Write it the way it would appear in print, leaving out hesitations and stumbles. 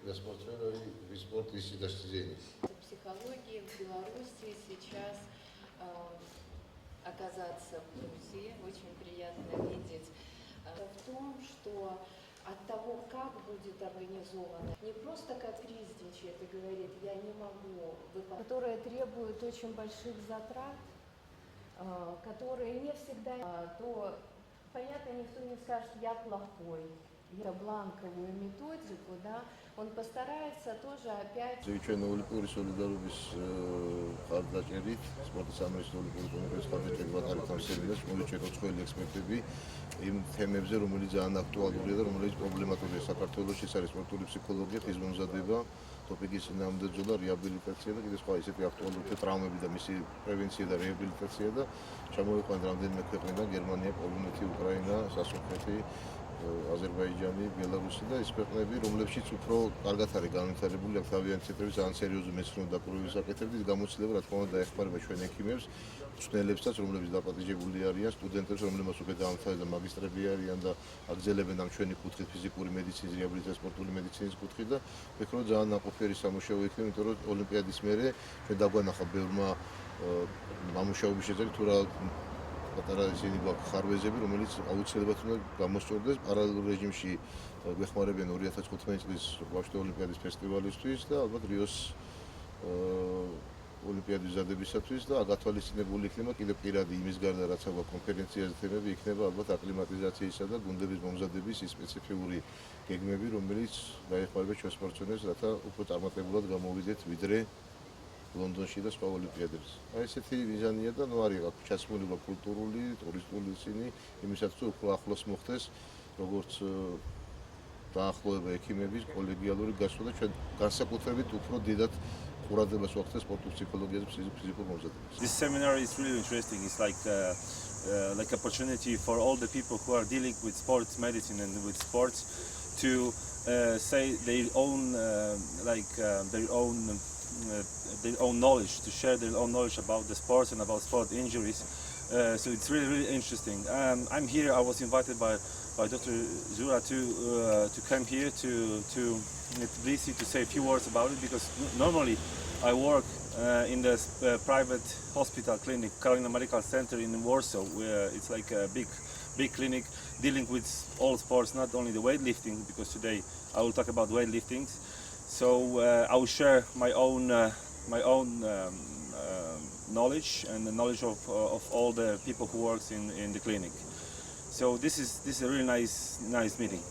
для спортсменов и спорт ищет достижений. Психологии в Беларуси сейчас оказаться в Грузии, очень приятно видеть. В том, что от того, как будет организовано, не просто как призничает и говорит, я не могу выполнять, которое требует очень больших затрат, которые не всегда, то, понятно, никто не скажет, я плохой. Я бланковую методику, да, он постарается тоже опять... ჩვენ ოლიმპიური სოლიდარობის ხარდაჭერით სპორტის სამინისტრო ოლიმპიური კომიტეტის ხარდაჭერით ვატარებთ ამ სემინარს, მოვიჭეროთ ყველი ექსპერტები იმ თემებზე, რომელიც ძალიან აქტუალურია და რომელიც პრობლემატურია საქართველოში. ეს არის სპორტული ფსიქოლოგია, ხიზმომზადება, ტოპიკის წინააღმდეგობა, რეაბილიტაცია და კიდევ სხვა ისეთი აქტუალური ტრავმები და მისი პრევენცია და რეაბილიტაცია და ჩამოვიყვანეთ რამდენიმე ქვეყნიდან: გერმანია, პოლონეთი, უკრაინა, სასუნთქეთი, აზერბაიჯანი, ბელარუსი და ის ქვეყნები, რომლებშიც უფრო კარგად არის განვითარებული აქ თავიანთი ცენტრები, ძალიან სერიოზული მეცნიერული დაკვირვების საკითხები. ის გამოცდილება, რა თქმა უნდა, დაეხმარება ჩვენ ექიმებს, მწვრთნელებსაც, რომლებიც დაპატიჟებული არიან, სტუდენტებს, რომლებმაც უკვე დაამთავრეს და მაგისტრები არიან და აგრძელებენ ამ ჩვენი კუთხით, ფიზიკური მედიცინის, რეაბილიტაციის, სპორტული მედიცინის კუთხით და ვფიქრობ, ძალიან ნაყოფიერი სამუშაო იქნება, იმიტომ რომ ოლიმპიადის მერე ჩვენ დაგვანახა ბევრმა მამუშაობის შედეგი თუ რა პატარა ისინი გვაქვს ხარვეზები, რომელიც აუცილებლად უნდა გამოსწორდეს პარალელურ რეჟიმში გვეხმარებიან 2015 წლის ვაშტე ოლიმპიადის ფესტივალისთვის და ალბათ რიოს ოლიმპიადის მზადებისათვის და გათვალისწინებული იქნება კიდევ პირადი იმის გარდა რაც აქვს კონფერენციაზე თემები იქნება ალბათ აკლიმატიზაციისა და გუნდების მომზადების ის სპეციფიკური გეგმები, რომელიც დაეხმარება ჩვენ სპორტსმენებს, რათა უფრო წარმატებულად გამოვიდეთ ვიდრე ლონდონში და სხვა ოლიმპიადებზე. აი ესეთი მიზანია და ნუ არის აქ ჩასმულობა კულტურული, ტურისტული ისინი, იმისათვის რომ უფრო ახლოს მოხდეს როგორც დაახლოება ექიმების კოლეგიალური გასვლა და ჩვენ განსაკუთრებით უფრო დიდად ყურადღებას ვახდენთ სპორტულ ფსიქოლოგიაზე, ფიზიკურ მომზადებას. This seminar is really interesting. It's like opportunity for all the people who are dealing with sports medicine and with sports to say their own their own knowledge, to share their own knowledge about the sports and about sport injuries. So it's really interesting. I'm here. I was invited by Dr. Zura to come here to Tbilisi to say a few words about it, because normally I work in the private hospital clinic, Karolina Medical Center in Warsaw, where it's like a big clinic dealing with all sports, not only the weightlifting, because today I will talk about weightlifting. So I will share my own knowledge and the knowledge of all the people who works in the clinic. So this is a really nice meeting.